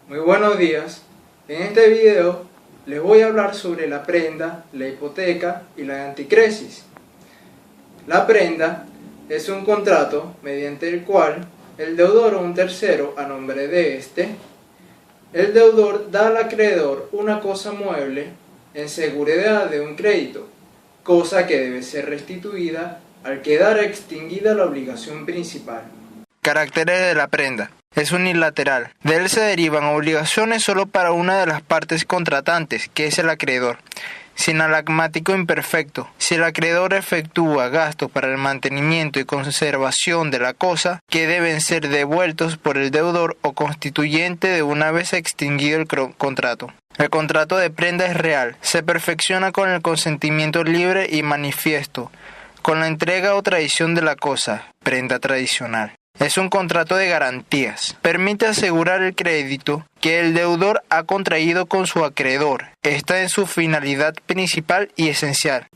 Muy buenos días. En este video les voy a hablar sobre la prenda, la hipoteca y la anticresis. La prenda es un contrato mediante el cual el deudor o un tercero a nombre de el deudor da al acreedor una cosa mueble en seguridad de un crédito, cosa que debe ser restituida al quedar extinguida la obligación principal. Caracteres de la prenda. Es unilateral. De él se derivan obligaciones solo para una de las partes contratantes, que es el acreedor. Sinalagmático imperfecto. Si el acreedor efectúa gastos para el mantenimiento y conservación de la cosa, que deben ser devueltos por el deudor o constituyente de una vez extinguido el contrato. El contrato de prenda es real. Se perfecciona con el consentimiento libre y manifiesto, con la entrega o tradición de la cosa, prenda tradicional. Es un contrato de garantías. Permite asegurar el crédito que el deudor ha contraído con su acreedor. Esta es su finalidad principal y esencial.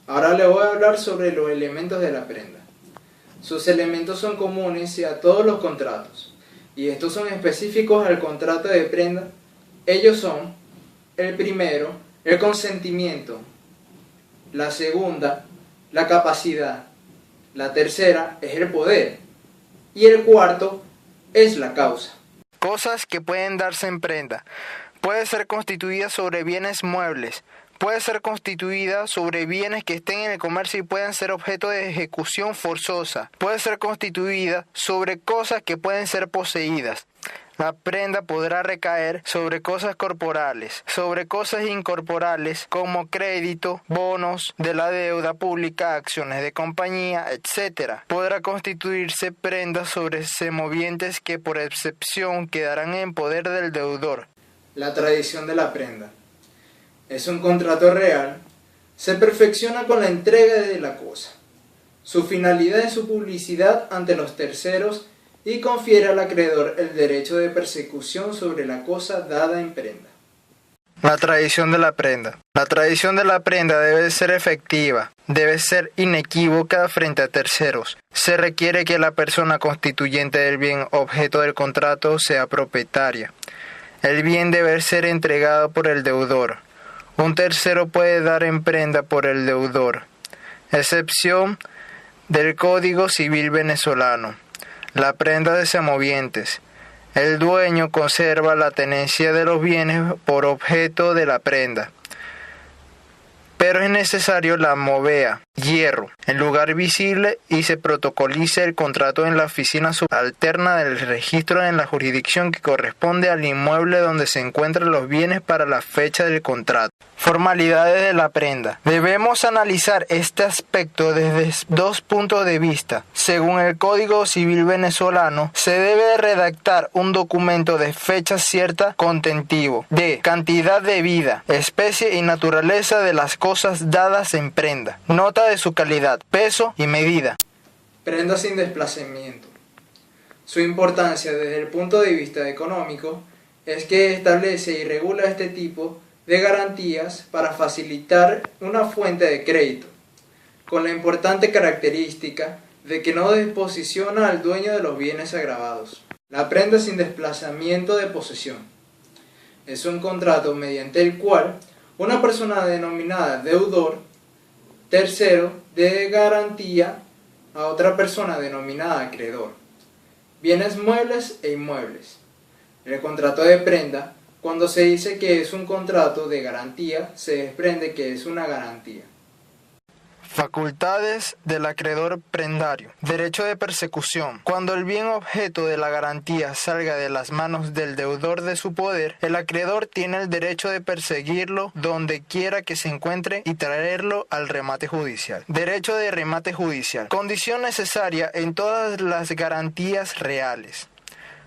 Ahora le voy a hablar sobre los elementos de la prenda. Sus elementos son comunes a todos los contratos, y estos son específicos al contrato de prenda. Ellos son: el primero, el consentimiento; la segunda, la capacidad; la tercera es el poder; y el cuarto es la causa. Cosas que pueden darse en prenda. Puede ser constituida sobre bienes muebles. Puede ser constituida sobre bienes que estén en el comercio y puedan ser objeto de ejecución forzosa. Puede ser constituida sobre cosas que pueden ser poseídas. La prenda podrá recaer sobre cosas corporales, sobre cosas incorporales como crédito, bonos de la deuda pública, acciones de compañía, etc. Podrá constituirse prenda sobre semovientes que por excepción quedarán en poder del deudor. La tradición de la prenda. Es un contrato real. Se perfecciona con la entrega de la cosa. Su finalidad es su publicidad ante los terceros y confiere al acreedor el derecho de persecución sobre la cosa dada en prenda. La tradición de la prenda. La tradición de la prenda debe ser efectiva, debe ser inequívoca frente a terceros. Se requiere que la persona constituyente del bien objeto del contrato sea propietaria. El bien debe ser entregado por el deudor. Un tercero puede dar en prenda por el deudor. Excepción del Código Civil venezolano. La prenda de semovientes. El dueño conserva la tenencia de los bienes por objeto de la prenda, pero es necesario la movea, hierro, en lugar visible y se protocoliza el contrato en la oficina subalterna del registro en la jurisdicción que corresponde al inmueble donde se encuentran los bienes para la fecha del contrato. Formalidades de la prenda. Debemos analizar este aspecto desde dos puntos de vista. Según el Código Civil venezolano, se debe redactar un documento de fecha cierta contentivo de cantidad de vida, especie y naturaleza de las cosas dadas en prenda, nota de su calidad, peso y medida. Prenda sin desplazamiento. Su importancia desde el punto de vista económico es que establece y regula este tipo de garantías para facilitar una fuente de crédito, con la importante característica de que no disposiciona al dueño de los bienes agravados. La prenda sin desplazamiento de posesión. Es un contrato mediante el cual una persona denominada deudor tercero debe garantía a otra persona denominada acreedor, bienes muebles e inmuebles. El contrato de prenda, cuando se dice que es un contrato de garantía, se desprende que es una garantía. Facultades del acreedor prendario. Derecho de persecución. Cuando el bien objeto de la garantía salga de las manos del deudor de su poder, el acreedor tiene el derecho de perseguirlo donde quiera que se encuentre y traerlo al remate judicial. Derecho de remate judicial. Condición necesaria en todas las garantías reales.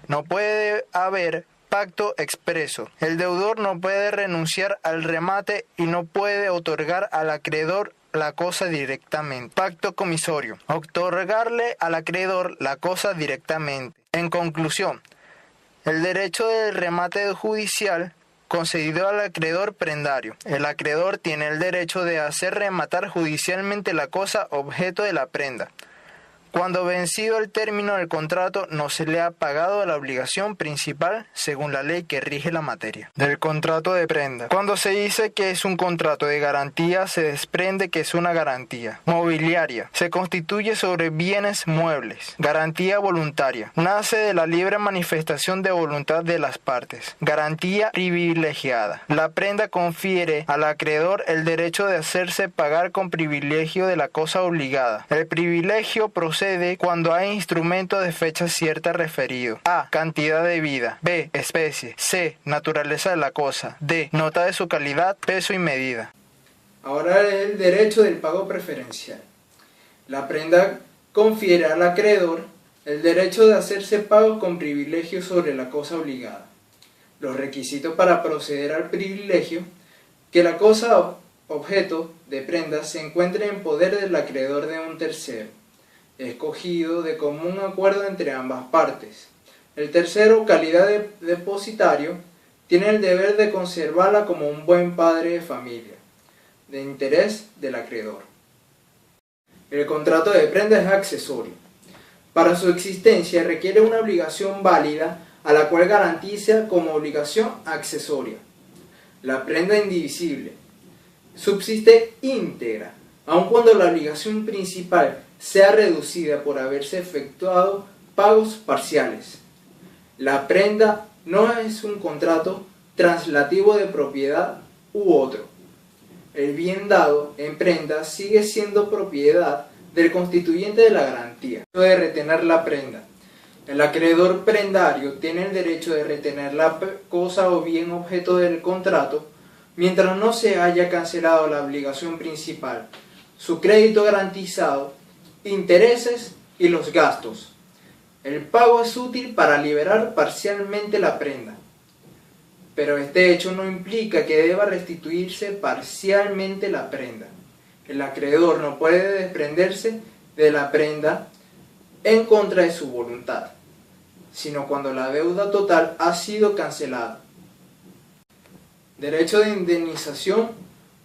No puede haber pacto expreso. El deudor no puede renunciar al remate y no puede otorgar al acreedor la cosa directamente. Pacto comisorio. Otorgarle al acreedor la cosa directamente. En conclusión, el derecho del remate judicial concedido al acreedor prendario. El acreedor tiene el derecho de hacer rematar judicialmente la cosa objeto de la prenda, cuando vencido el término del contrato no se le ha pagado la obligación principal según la ley que rige la materia. Del contrato de prenda. Cuando se dice que es un contrato de garantía, se desprende que es una garantía mobiliaria. Se constituye sobre bienes muebles. Garantía voluntaria. Nace de la libre manifestación de voluntad de las partes. Garantía privilegiada. La prenda confiere al acreedor el derecho de hacerse pagar con privilegio de la cosa obligada. El privilegio procede cuando hay instrumento de fecha cierta referido. A. Cantidad debida. B. Especie. C. Naturaleza de la cosa. D. Nota de su calidad, peso y medida. Ahora el derecho del pago preferencial. La prenda confiere al acreedor el derecho de hacerse pago con privilegio sobre la cosa obligada. Los requisitos para proceder al privilegio: que la cosa objeto de prenda se encuentre en poder del acreedor de un tercero, escogido de común acuerdo entre ambas partes. El tercero, calidad de depositario, tiene el deber de conservarla como un buen padre de familia, de interés del acreedor. El contrato de prenda es accesorio. Para su existencia requiere una obligación válida a la cual garantiza como obligación accesoria. La prenda indivisible subsiste íntegra, aun cuando la obligación principal sea reducida por haberse efectuado pagos parciales. La prenda no es un contrato translativo de propiedad u otro. El bien dado en prenda sigue siendo propiedad del constituyente de la garantía. De retener la prenda. El acreedor prendario tiene el derecho de retener la cosa o bien objeto del contrato mientras no se haya cancelado la obligación principal, su crédito garantizado, intereses y los gastos. El pago es útil para liberar parcialmente la prenda, pero este hecho no implica que deba restituirse parcialmente la prenda. El acreedor no puede desprenderse de la prenda en contra de su voluntad, sino cuando la deuda total ha sido cancelada. Derecho de indemnización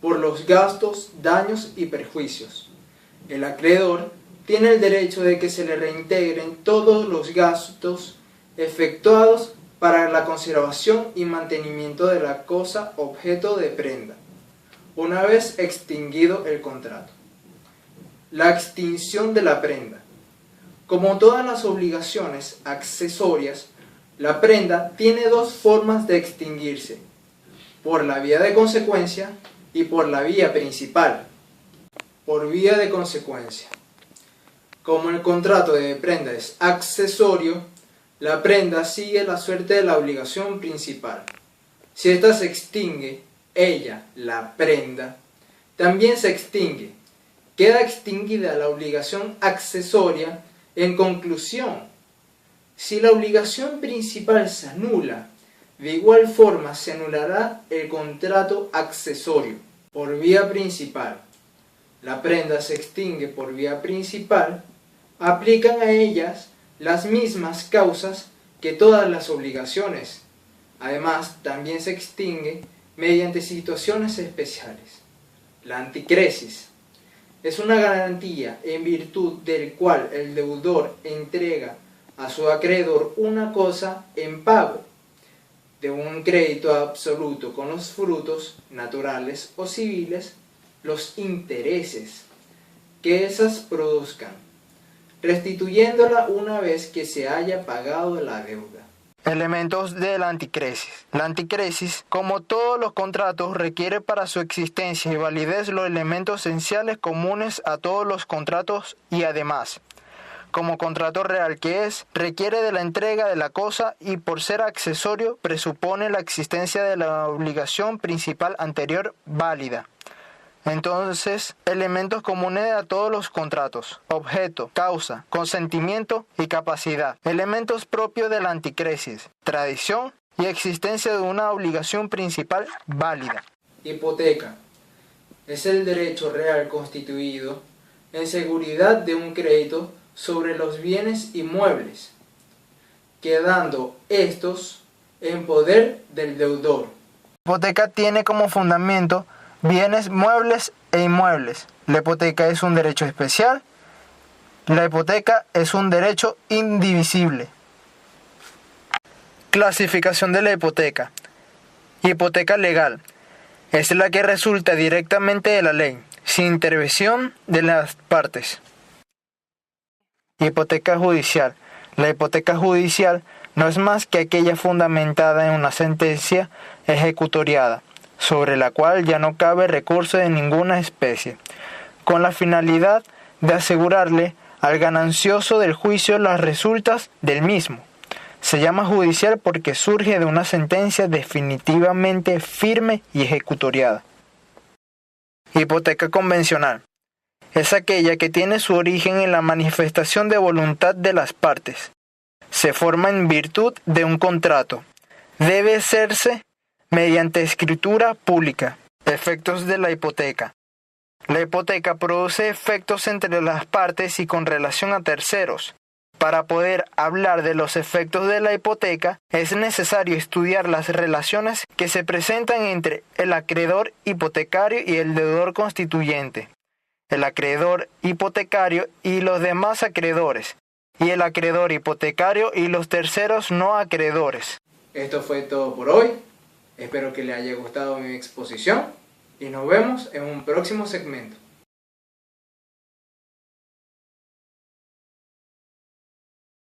por los gastos, daños y perjuicios. El acreedor tiene el derecho de que se le reintegren todos los gastos efectuados para la conservación y mantenimiento de la cosa objeto de prenda, una vez extinguido el contrato. La extinción de la prenda. Como todas las obligaciones accesorias, la prenda tiene dos formas de extinguirse: por la vía de consecuencia y por la vía principal. Por vía de consecuencia. Como el contrato de prenda es accesorio, la prenda sigue la suerte de la obligación principal. Si ésta se extingue, ella, la prenda, también se extingue. Queda extinguida la obligación accesoria. En conclusión, si la obligación principal se anula, de igual forma se anulará el contrato accesorio por vía principal. La prenda se extingue por vía principal. Aplican a ellas las mismas causas que todas las obligaciones. Además, también se extingue mediante situaciones especiales. La anticresis es una garantía en virtud del cual el deudor entrega a su acreedor una cosa en pago de un crédito absoluto con los frutos naturales o civiles, los intereses que ésas produzcan, restituyéndola una vez que se haya pagado la deuda. Elementos de la anticresis. La anticresis, como todos los contratos, requiere para su existencia y validez los elementos esenciales comunes a todos los contratos y además, como contrato real que es, requiere de la entrega de la cosa y por ser accesorio presupone la existencia de la obligación principal anterior válida. Entonces, elementos comunes a todos los contratos: objeto, causa, consentimiento y capacidad. Elementos propios de la anticresis: tradición y existencia de una obligación principal válida. Hipoteca es el derecho real constituido en seguridad de un crédito sobre los bienes inmuebles, quedando estos en poder del deudor. La hipoteca tiene como fundamento bienes muebles e inmuebles. La hipoteca es un derecho especial La hipoteca es un derecho indivisible. Clasificación de la hipoteca. Hipoteca legal. Es la que resulta directamente de la ley, sin intervención de las partes. Hipoteca judicial. La hipoteca judicial no es más que aquella fundamentada en una sentencia ejecutoriada, sobre la cual ya no cabe recurso de ninguna especie, con la finalidad de asegurarle al ganancioso del juicio las resultas del mismo. Se llama judicial porque surge de una sentencia definitivamente firme y ejecutoriada. Hipoteca convencional. Es aquella que tiene su origen en la manifestación de voluntad de las partes. Se forma en virtud de un contrato. Debe hacerse mediante escritura pública. Efectos de la hipoteca. La hipoteca produce efectos entre las partes y con relación a terceros. Para poder hablar de los efectos de la hipoteca, es necesario estudiar las relaciones que se presentan entre el acreedor hipotecario y el deudor constituyente, el acreedor hipotecario y los demás acreedores, y el acreedor hipotecario y los terceros no acreedores. Esto fue todo por hoy. Espero que les haya gustado mi exposición y nos vemos en un próximo segmento.